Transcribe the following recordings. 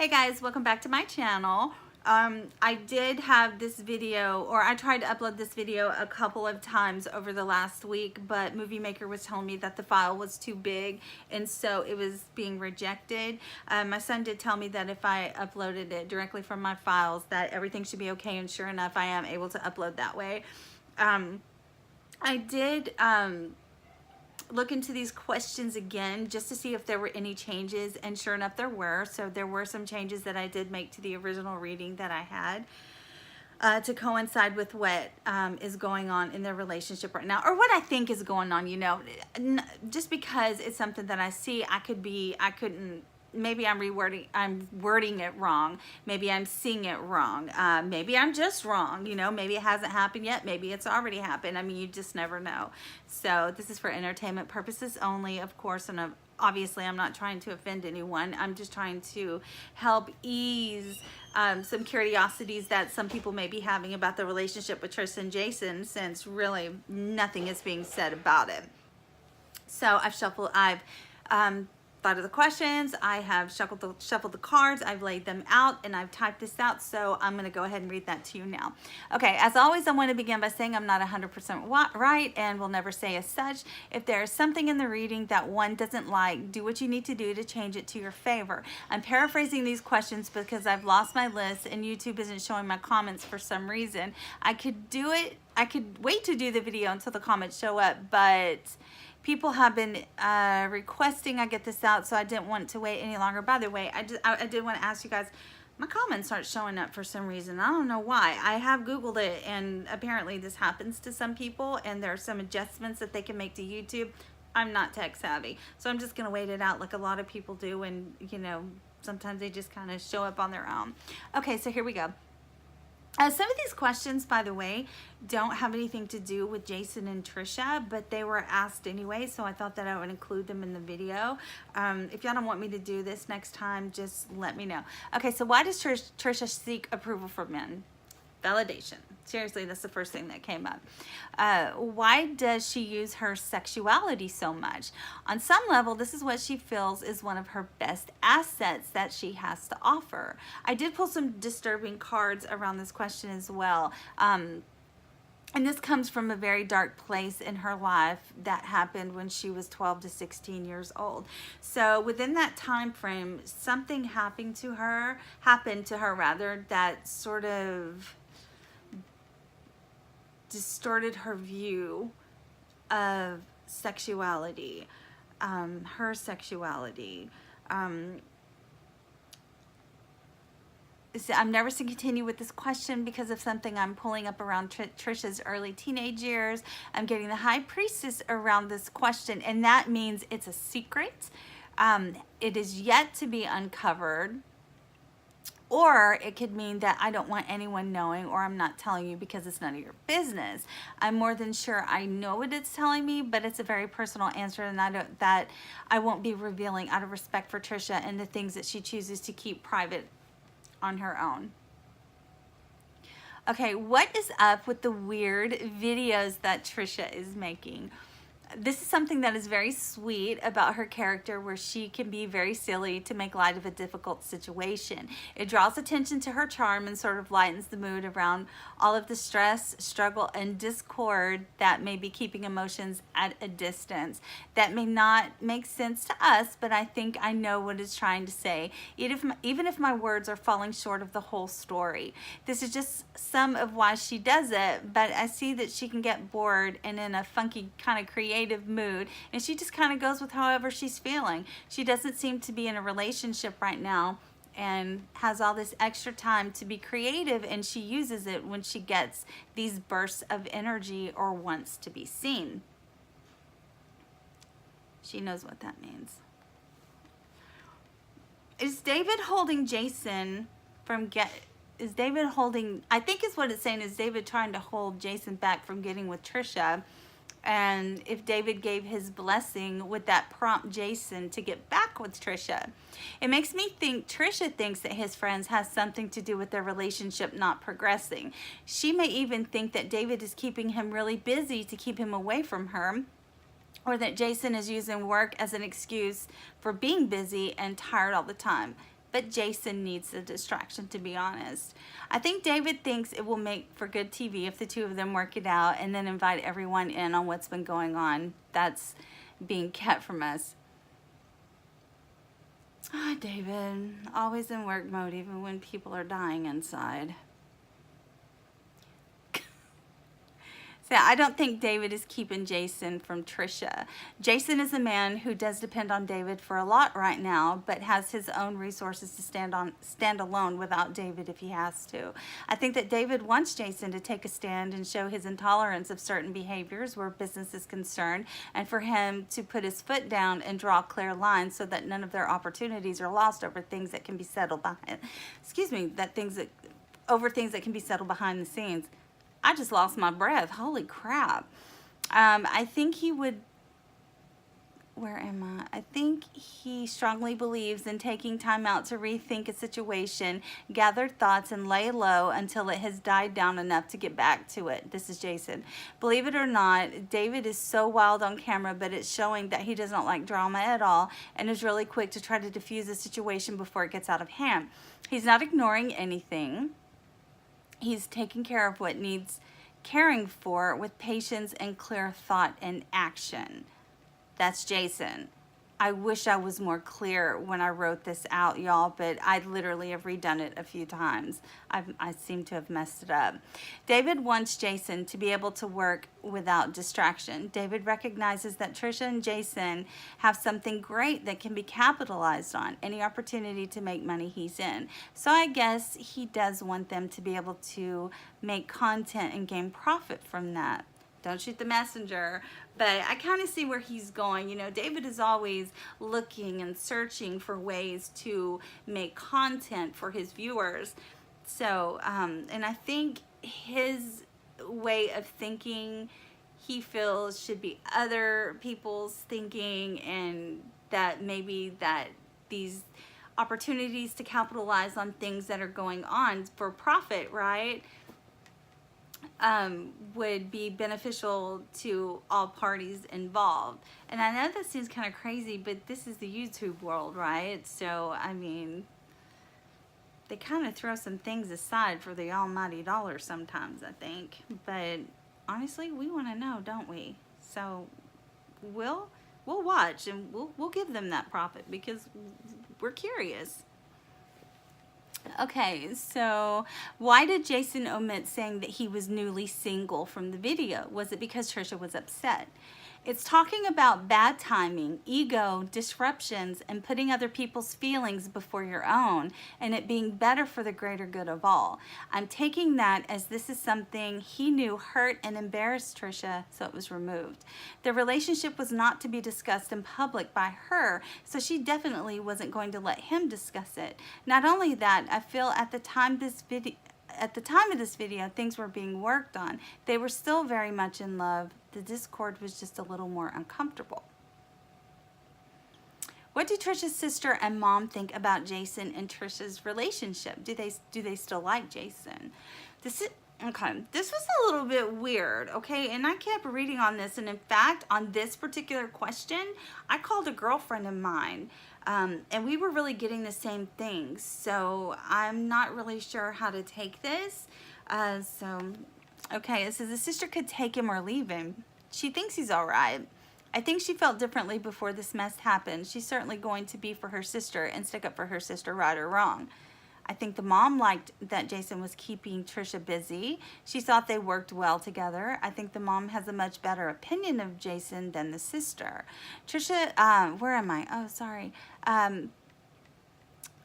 Hey guys, welcome back to my channel. I did have this video, or I tried to upload this video a couple of times over the last week, but Movie Maker was telling me that the file was too big and so it was being rejected. My son did tell me that if I uploaded it directly from my files that everything should be okay, and sure enough I am able to upload that way. I did look into these questions again just to see if there were any changes, and sure enough there were. So there were some changes that I did make to the original reading that I had to coincide with what is going on in their relationship right now, or what I think is going on. You know, just because it's something that I see, I couldn't, maybe I'm wording it wrong, maybe I'm seeing it wrong, maybe I'm just wrong, you know, maybe it hasn't happened yet, maybe it's already happened. I mean, you just never know. So this is for entertainment purposes only, of course, and obviously I'm not trying to offend anyone. I'm just trying to help ease some curiosities that some people may be having about the relationship with Trisha and Jason, since really nothing is being said about it. So I've thought of the questions, I have shuffled the cards, I've laid them out, and I've typed this out, so I'm going to go ahead and read that to you now. Okay, as always, I want to begin by saying I'm not 100% right and will never say as such. If there is something in the reading that one doesn't like, do what you need to do to change it to your favor. I'm paraphrasing these questions because I've lost my list and YouTube isn't showing my comments for some reason. I could wait to do the video until the comments show up, but people have been requesting I get this out, so I didn't want to wait any longer. By the way, I did want to ask you guys, my comments aren't showing up for some reason. I don't know why. I have Googled it, and apparently this happens to some people, and there are some adjustments that they can make to YouTube. I'm not tech savvy, so I'm just going to wait it out like a lot of people do, and you know, sometimes they just kind of show up on their own. Okay, so here we go. Some of these questions, by the way, don't have anything to do with Jason and Trisha, but they were asked anyway, so I thought that I would include them in the video. If y'all don't want me to do this next time, just let me know. Okay, so why does Trisha seek approval from men? Validation. Seriously, that's the first thing that came up. Why does she use her sexuality so much? On some level, this is what she feels is one of her best assets that she has to offer. I did pull some disturbing cards around this question as well. And this comes from a very dark place in her life that happened when she was 12 to 16 years old. So within that time frame, something happened to her rather, that sort of distorted her view of sexuality, her sexuality. I'm nervous to continue with this question because of something I'm pulling up around Trisha's early teenage years. I'm getting the High Priestess around this question, and that means it's a secret. It is yet to be uncovered. Or it could mean that I don't want anyone knowing, or I'm not telling you because it's none of your business. I'm more than sure I know what it's telling me, but it's a very personal answer, and I won't be revealing out of respect for Trisha and the things that she chooses to keep private on her own. Okay, what is up with the weird videos that Trisha is making? This is something that is very sweet about her character, where she can be very silly to make light of a difficult situation. It draws attention to her charm and sort of lightens the mood around all of the stress, struggle, and discord that may be keeping emotions at a distance. That may not make sense to us, but I think I know what it's trying to say, even if my words are falling short of the whole story. This is just some of why she does it, but I see that she can get bored and in a funky kind of creative mood, and she just kind of goes with however she's feeling. She doesn't seem to be in a relationship right now and has all this extra time to be creative, and she uses it when she gets these bursts of energy or wants to be seen. She knows what that means. Is David holding Jason from I think is what it's saying, is David trying to hold Jason back from getting with Trisha? And if David gave his blessing, would that prompt Jason to get back with Trisha? It makes me think Trisha thinks that his friends has something to do with their relationship not progressing. She may even think that David is keeping him really busy to keep him away from her, or that Jason is using work as an excuse for being busy and tired all the time. but Jason needs the distraction, to be honest. I think David thinks it will make for good TV if the two of them work it out and then invite everyone in on what's been going on that's being kept from us. Ah, David, always in work mode even when people are dying inside. So I don't think David is keeping Jason from Trisha. Jason is a man who does depend on David for a lot right now, but has his own resources to stand alone without David if he has to. I think that David wants Jason to take a stand and show his intolerance of certain behaviors where business is concerned, and for him to put his foot down and draw clear lines so that none of their opportunities are lost over things that can be settled behind. Over things that can be settled behind the scenes. I just lost my breath. Holy crap. I think he would, where am I? I think he strongly believes in taking time out to rethink a situation, gather thoughts, and lay low until it has died down enough to get back to it. This is Jason. Believe it or not, David is so wild on camera, but it's showing that he doesn't like drama at all and is really quick to try to diffuse a situation before it gets out of hand. He's not ignoring anything. He's taking care of what needs caring for with patience and clear thought and action. That's Jason. I wish I was more clear when I wrote this out, y'all, but I literally have redone it a few times. I seem to have messed it up. David wants Jason to be able to work without distraction. David recognizes that Trisha and Jason have something great that can be capitalized on. Any opportunity to make money, he's in. So I guess he does want them to be able to make content and gain profit from that. Don't shoot the messenger. But I kind of see where he's going. You know, David is always looking and searching for ways to make content for his viewers. So, and I think his way of thinking, he feels should be other people's thinking, and that maybe that these opportunities to capitalize on things that are going on for profit, right? Would be beneficial to all parties involved. And I know that seems kind of crazy, but this is the YouTube world, right? So, I mean, they kind of throw some things aside for the almighty dollar sometimes, I think. But honestly, we want to know, don't we? So we'll watch, and we'll give them that profit because we're curious. Okay, so why did Jason omit saying that he was newly single from the video? Was it because Trisha was upset? It's talking about bad timing, ego, disruptions, and putting other people's feelings before your own, and it being better for the greater good of all. I'm taking that as this is something he knew hurt and embarrassed Trisha, so it was removed. The relationship was not to be discussed in public by her, so she definitely wasn't going to let him discuss it. Not only that, I feel at the time of this video, things were being worked on. They were still very much in love. The discord was just a little more uncomfortable. What do Trisha's sister and mom think about Jason and Trisha's relationship? Do they still like Jason? This was a little bit weird, okay? And I kept reading on this, and in fact, on this particular question, I called a girlfriend of mine. And we were really getting the same things, so I'm not really sure how to take this. Okay, it says the sister could take him or leave him. She thinks he's all right. I think she felt differently before this mess happened. She's certainly going to be for her sister and stick up for her sister, right or wrong. I think the mom liked that Jason was keeping Trisha busy. She thought they worked well together. I think the mom has a much better opinion of Jason than the sister. Trisha, where am I? Oh, sorry.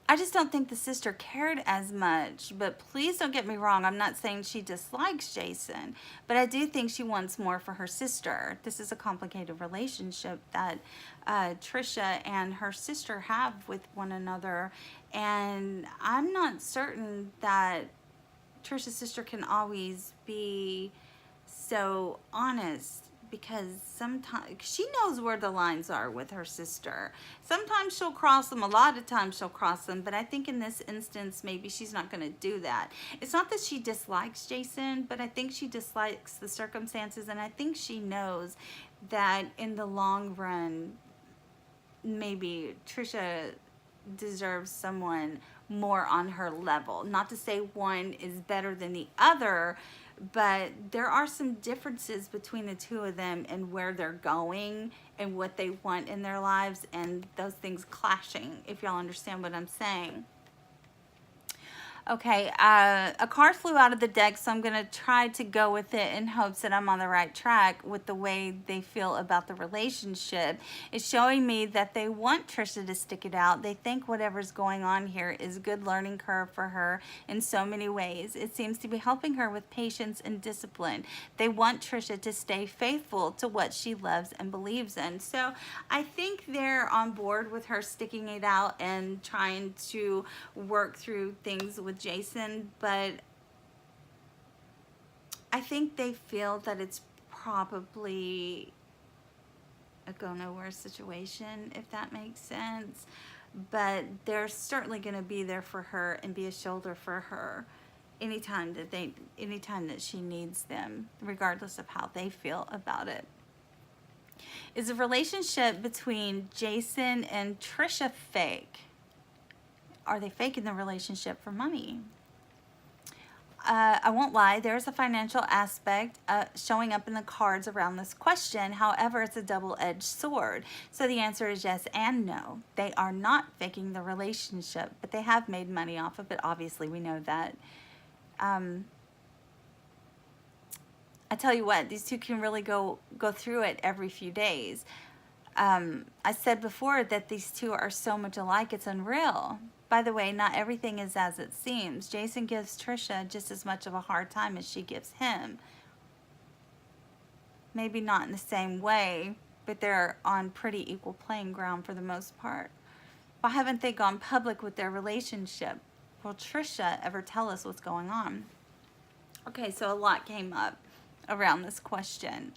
I just don't think the sister cared as much, but please don't get me wrong. I'm not saying she dislikes Jason, but I do think she wants more for her sister. This is a complicated relationship that Trisha and her sister have with one another, and I'm not certain that Trisha's sister can always be so honest, because sometimes she knows where the lines are with her sister. Sometimes she'll cross them, a lot of times she'll cross them, but I think in this instance, maybe she's not going to do that. It's not that she dislikes Jason, but I think she dislikes the circumstances, and I think she knows that in the long run, maybe Trisha deserves someone more on her level. Not to say one is better than the other, but there are some differences between the two of them and where they're going and what they want in their lives, and those things clashing, if y'all understand what I'm saying. Okay, a card flew out of the deck, so I'm going to try to go with it in hopes that I'm on the right track with the way they feel about the relationship. It's showing me that they want Trisha to stick it out. They think whatever's going on here is a good learning curve for her in so many ways. It seems to be helping her with patience and discipline. They want Trisha to stay faithful to what she loves and believes in. So I think they're on board with her sticking it out and trying to work through things with Jason, but I think they feel that it's probably a go nowhere situation, if that makes sense. But they're certainly going to be there for her and be a shoulder for her anytime that she needs them, regardless of how they feel about it. Is the relationship between Jason and Trisha fake? Are they faking the relationship for money? I won't lie, there's a financial aspect showing up in the cards around this question. However, it's a double-edged sword. So the answer is yes and no. They are not faking the relationship, but they have made money off of it. Obviously, we know that. I tell you what, these two can really go through it every few days. I said before that these two are so much alike, it's unreal. By the way, not everything is as it seems. Jason gives Trisha just as much of a hard time as she gives him. Maybe not in the same way, but they're on pretty equal playing ground for the most part. Why haven't they gone public with their relationship? Will Trisha ever tell us what's going on? Okay, so a lot came up around this question.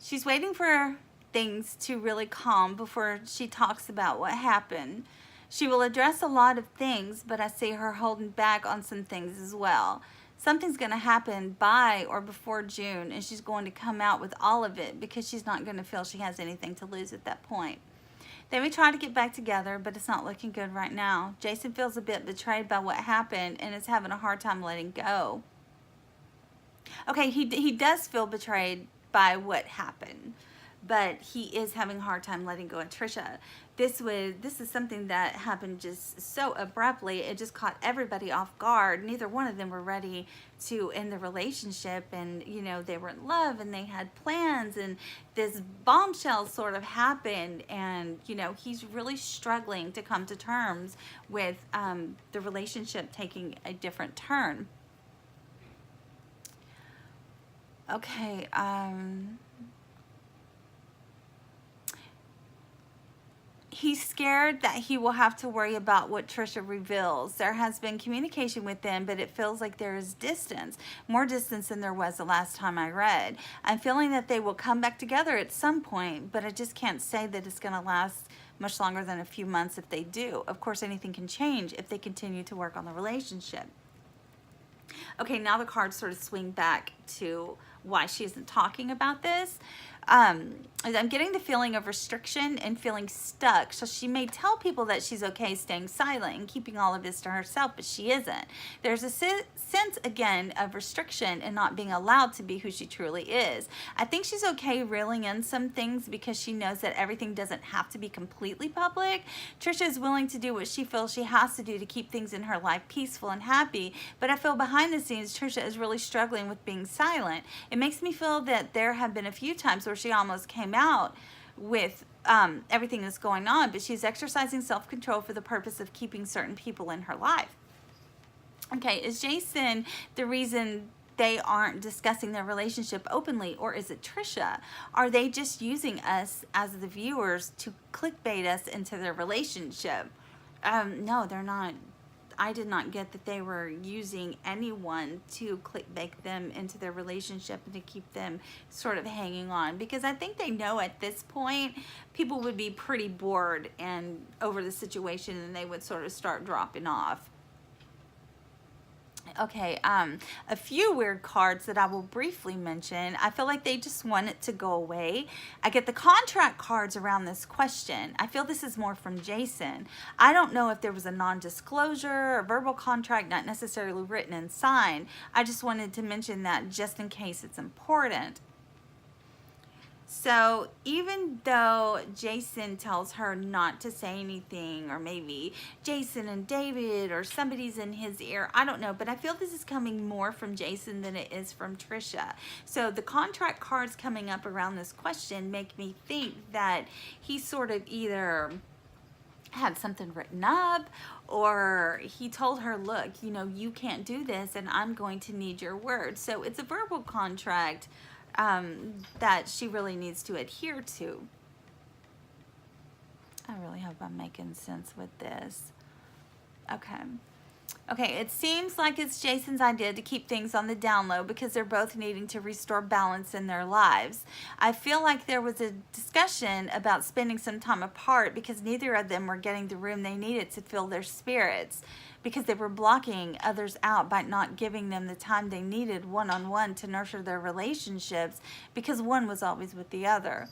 She's waiting for things to really calm before she talks about what happened. She will address a lot of things, but I see her holding back on some things as well. Something's going to happen by or before June, and she's going to come out with all of it because she's not going to feel she has anything to lose at that point. They may try to get back together, but it's not looking good right now. Jason feels a bit betrayed by what happened and is having a hard time letting go. Okay, he does feel betrayed by what happened, but he is having a hard time letting go of Trisha. This is something that happened just so abruptly. It just caught everybody off guard. Neither one of them were ready to end the relationship, and you know, they were in love and they had plans, and this bombshell sort of happened, and you know, he's really struggling to come to terms with the relationship taking a different turn. Okay, he's scared that he will have to worry about what Trisha reveals. There has been communication with them, but it feels like there is distance, more distance than there was the last time I read. I'm feeling that they will come back together at some point, but I just can't say that it's going to last much longer than a few months if they do. Of course, anything can change if they continue to work on the relationship. Okay, now the cards sort of swing back to why she isn't talking about this. I'm getting the feeling of restriction and feeling stuck. So she may tell people that she's okay staying silent and keeping all of this to herself, but she isn't. There's a sense, again, of restriction and not being allowed to be who she truly is. I think she's okay reeling in some things because she knows that everything doesn't have to be completely public. Trisha is willing to do what she feels she has to do to keep things in her life peaceful and happy, but I feel behind the scenes Trisha is really struggling with being silent. It makes me feel that there have been a few times where she almost came out with everything that's going on, but she's exercising self-control for the purpose of keeping certain people in her life. Okay, is Jason the reason they aren't discussing their relationship openly, or is it Trisha? Are they just using us as the viewers to clickbait us into their relationship? No, they're not. I did not get that they were using anyone to clickbait them into their relationship and to keep them sort of hanging on, because I think they know at this point people would be pretty bored and over the situation, and they would sort of start dropping off. Okay, a few weird cards that I will briefly mention. I feel like they just want it to go away. I get the contract cards around this question. I feel this is more from Jason. I don't know if there was a non-disclosure or verbal contract, not necessarily written and signed. I just wanted to mention that just in case it's important. So even though Jason tells her not to say anything, or maybe Jason and David or somebody's in his ear, I don't know, but I feel this is coming more from Jason than it is from Trisha. So the contract cards coming up around this question make me think that he sort of either had something written up, or he told her, look, you know, you can't do this and I'm going to need your word. So it's a verbal contract that she really needs to adhere to. I really hope I'm making sense with this. Okay, it seems like it's Jason's idea to keep things on the down low because they're both needing to restore balance in their lives. I feel like there was a discussion about spending some time apart because neither of them were getting the room they needed to fill their spirits, because they were blocking others out by not giving them the time they needed one-on-one to nurture their relationships, because one was always with the other.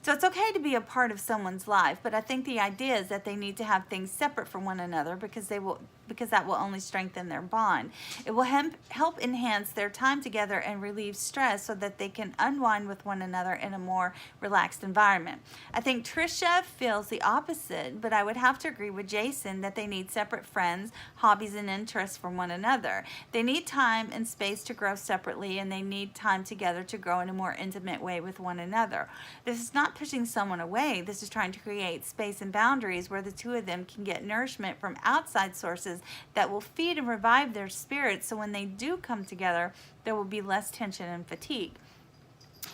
So it's okay to be a part of someone's life, but I think the idea is that they need to have things separate from one another because that will only strengthen their bond. It will help enhance their time together and relieve stress so that they can unwind with one another in a more relaxed environment. I think Trisha feels the opposite, but I would have to agree with Jason that they need separate friends, hobbies, and interests from one another. They need time and space to grow separately, and they need time together to grow in a more intimate way with one another. This is not pushing someone away. This is trying to create space and boundaries where the two of them can get nourishment from outside sources that will feed and revive their spirits, so when they do come together, there will be less tension and fatigue.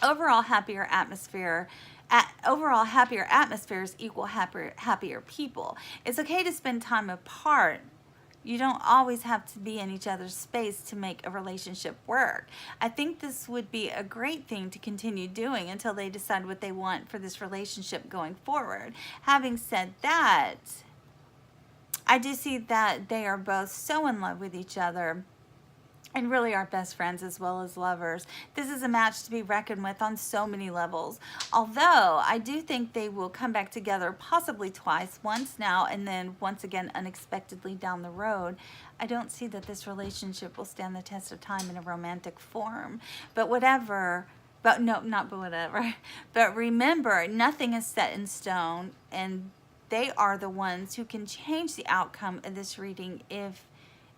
Overall happier atmospheres equal happier people. It's okay to spend time apart. You don't always have to be in each other's space to make a relationship work. I think this would be a great thing to continue doing until they decide what they want for this relationship going forward. Having said that, I do see that they are both so in love with each other and really are best friends as well as lovers. This is a match to be reckoned with on so many levels. Although I do think they will come back together possibly twice, once now and then once again unexpectedly down the road. I don't see that this relationship will stand the test of time in a romantic form. But whatever, but no, not but whatever. But remember, nothing is set in stone, and they are the ones who can change the outcome of this reading if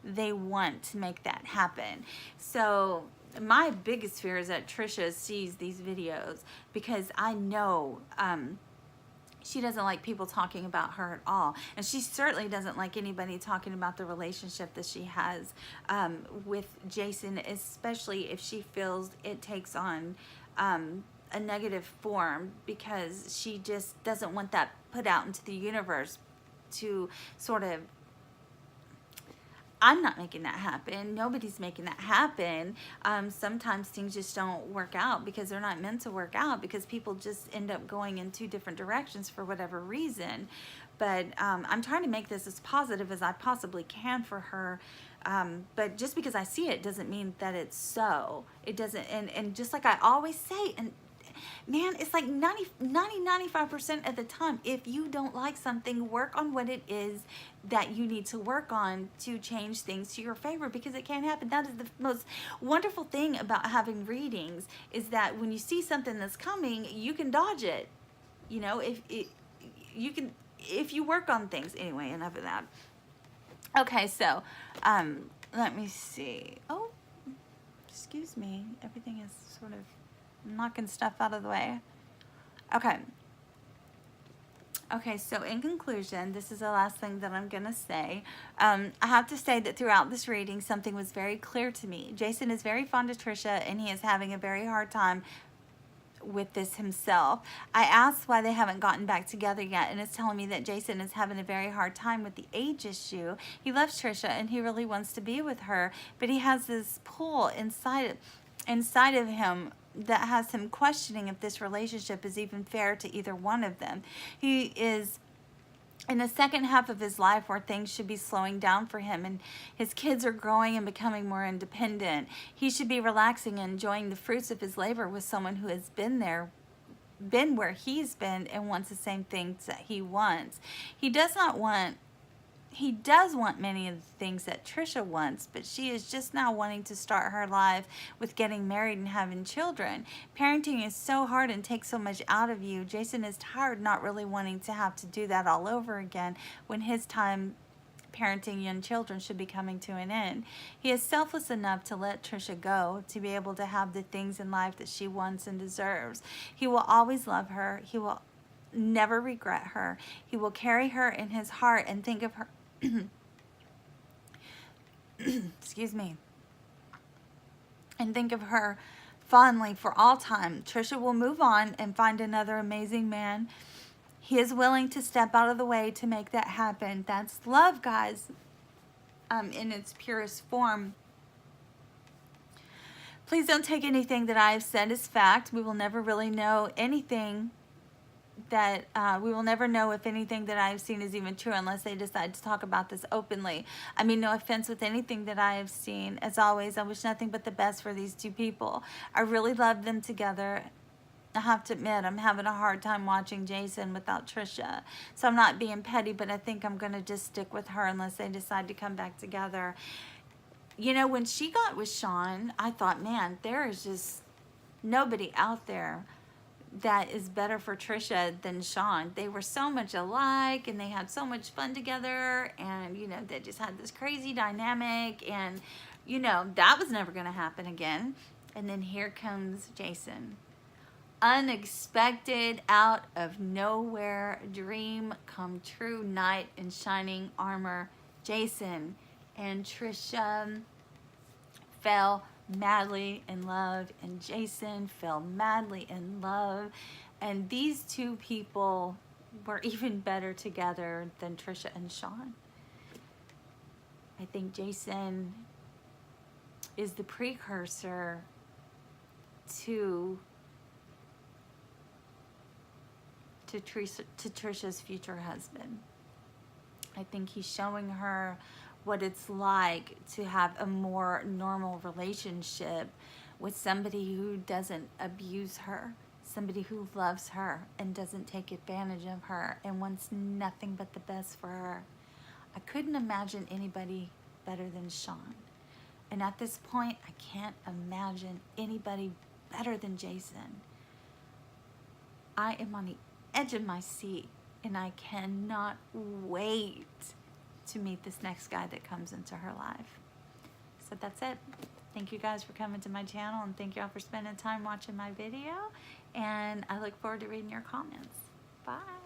they want to make that happen. So my biggest fear is that Trisha sees these videos, because I know she doesn't like people talking about her at all, and she certainly doesn't like anybody talking about the relationship that she has with Jason, especially if she feels it takes on a negative form, because she just doesn't want that put out into the universe to sort of, I'm not making that happen. Nobody's making that happen. Sometimes things just don't work out because they're not meant to work out, because people just end up going in two different directions for whatever reason. But I'm trying to make this as positive as I possibly can for her. But just because I see it doesn't mean that it's so. It doesn't, and just like I always say, and man, it's like 95% of the time, if you don't like something, work on what it is that you need to work on to change things to your favor, because it can happen. That is the most wonderful thing about having readings, is that when you see something that's coming, you can dodge it. You know, if you work on things. Anyway, enough of that. Okay, so let me see. Oh, excuse me. Everything is sort of knocking stuff out of the way. Okay, so in conclusion, this is the last thing that I'm going to say. I have to say that throughout this reading, something was very clear to me. Jason is very fond of Trisha, and he is having a very hard time with this himself. I asked why they haven't gotten back together yet, and it's telling me that Jason is having a very hard time with the age issue. He loves Trisha, and he really wants to be with her, but he has this pull inside of him that has him questioning if this relationship is even fair to either one of them. He is in the second half of his life where things should be slowing down for him and his kids are growing and becoming more independent, he should be relaxing and enjoying the fruits of his labor with someone who has been where he's been and wants the same things that he wants. He does want many of the things that Trisha wants, but she is just now wanting to start her life with getting married and having children. Parenting is so hard and takes so much out of you. Jason is tired, not really wanting to have to do that all over again when his time parenting young children should be coming to an end. He is selfless enough to let Trisha go, to be able to have the things in life that she wants and deserves. He will always love her. He will never regret her. He will carry her in his heart and think of her excuse me, and think of her fondly for all time. Trisha will move on and find another amazing man. He is willing to step out of the way to make that happen. That's love, guys, in its purest form. Please don't take anything that I have said as fact. We will never really know anything that we will never know if anything that I have seen is even true unless they decide to talk about this openly. I mean, no offense with anything that I have seen. As always, I wish nothing but the best for these two people. I really love them together. I have to admit, I'm having a hard time watching Jason without Trisha. So I'm not being petty, but I think I'm going to just stick with her unless they decide to come back together. You know, when she got with Sean, I thought, man, there is just nobody out there that is better for Trisha than Sean. They were so much alike and they had so much fun together, and you know, they just had this crazy dynamic, and you know, that was never going to happen again. And then here comes Jason. Unexpected, out of nowhere, dream come true, knight in shining armor. Jason and Trisha fell madly in love, and Jason fell madly in love, and these two people were even better together than Trisha and Sean. I think Jason is the precursor to Trisha's future husband. I think he's showing her what it's like to have a more normal relationship with somebody who doesn't abuse her, somebody who loves her and doesn't take advantage of her and wants nothing but the best for her. I couldn't imagine anybody better than Sean. And at this point, I can't imagine anybody better than Jason. I am on the edge of my seat, and I cannot wait to meet this next guy that comes into her life. So that's it. Thank you guys for coming to my channel, and thank you all for spending time watching my video, and I look forward to reading your comments. Bye.